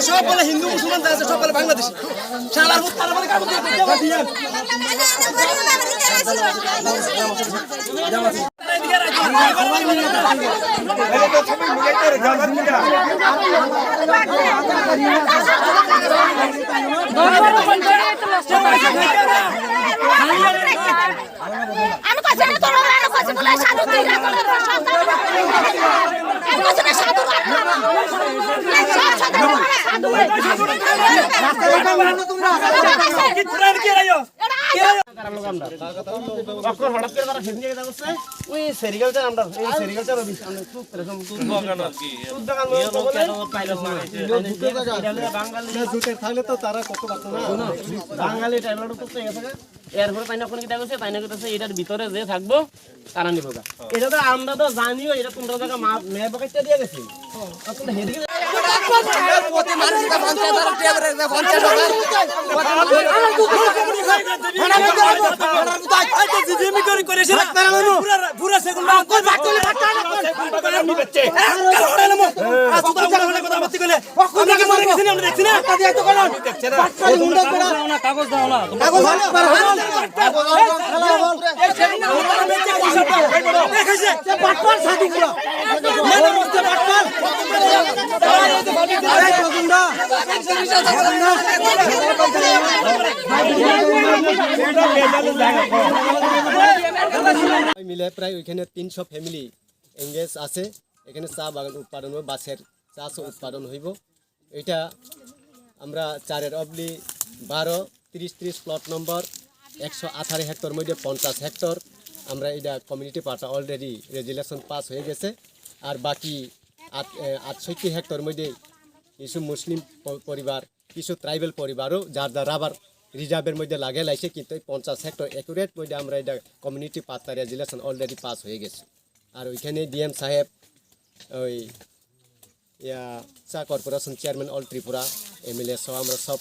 সব বলে হিন্দু মুসলমান সব বলে বাংলাদেশ শালার এটার ভিতরে যে থাকবো তারা নিব এটা তো আমরা তো জানিও এটা 15 টাকা মেয়ে বকাইতে দিয়ে গেছি মিলে প্রায় ওইখানে 300 ফ্যামিলি এঙ্গেজ আছে এখানে চা বাগান উৎপাদন হবে বাসের চা উৎপাদন হইব এটা আমরা 4/12 30 প্লট নম্বর 118 হেক্টর মধ্যে 50 হেক্টর আমরা এটা কমিউনিটি পার্টা অলরেডি রেজুলেশন পাস হয়ে গেছে আর বাকি 68 হেক্টর মধ্যে কিছু মুসলিম পরিবার কিছু ট্রাইবেল পরিবারও যার রাবার রিজার্ভের মধ্যে লাগে লাইছে কিন্তু 50 হেক্টর একুরেট মধ্যে আমরা এটা কমিউনিটি পার্টা রেজুলেশন অলরেডি পাস হয়ে গেছে আর ওইখানে ডিএম সাহেব ওই চা corporation chairman all Tripura MLA সহ আমরা সব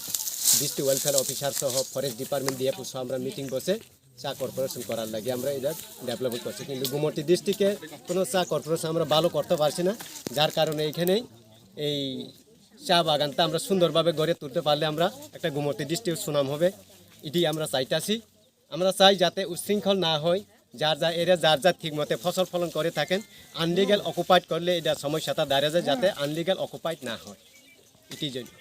ডিস্ট্রিক্ট ওয়েলফেয়ার অফিসার সহ ফরেস্ট ডিপার্টমেন্ট ডিএফও সহ আমরা মিটিং বসে চা কর্পোরেশন করার লাগে আমরা এটা ডেভেলপমেন্ট করছি কিন্তু গুমতি ডিস্ট্রিক্টে কোনো চা কর্পোরেশন আমরা ভালো করতে পারছি না যার কারণে এইখানেই এই চা বাগানটা আমরা সুন্দরভাবে গড়ে তুলতে পারলে আমরা একটা গুমতি ডিস্ট্রিক্ট সুনাম হবে এটি আমরা চাইতাছি আমরা চাই যাতে উচ্ছৃঙ্খল না হয় যার এরা যার ঠিক মতে ফসল ফলন করে থাকেন আনলিগাল অকুপাইড করলে এটা সমস্যাটা দাঁড়িয়ে যায় যাতে আনলিগাল অকুপাইড না হয় এটি জন্য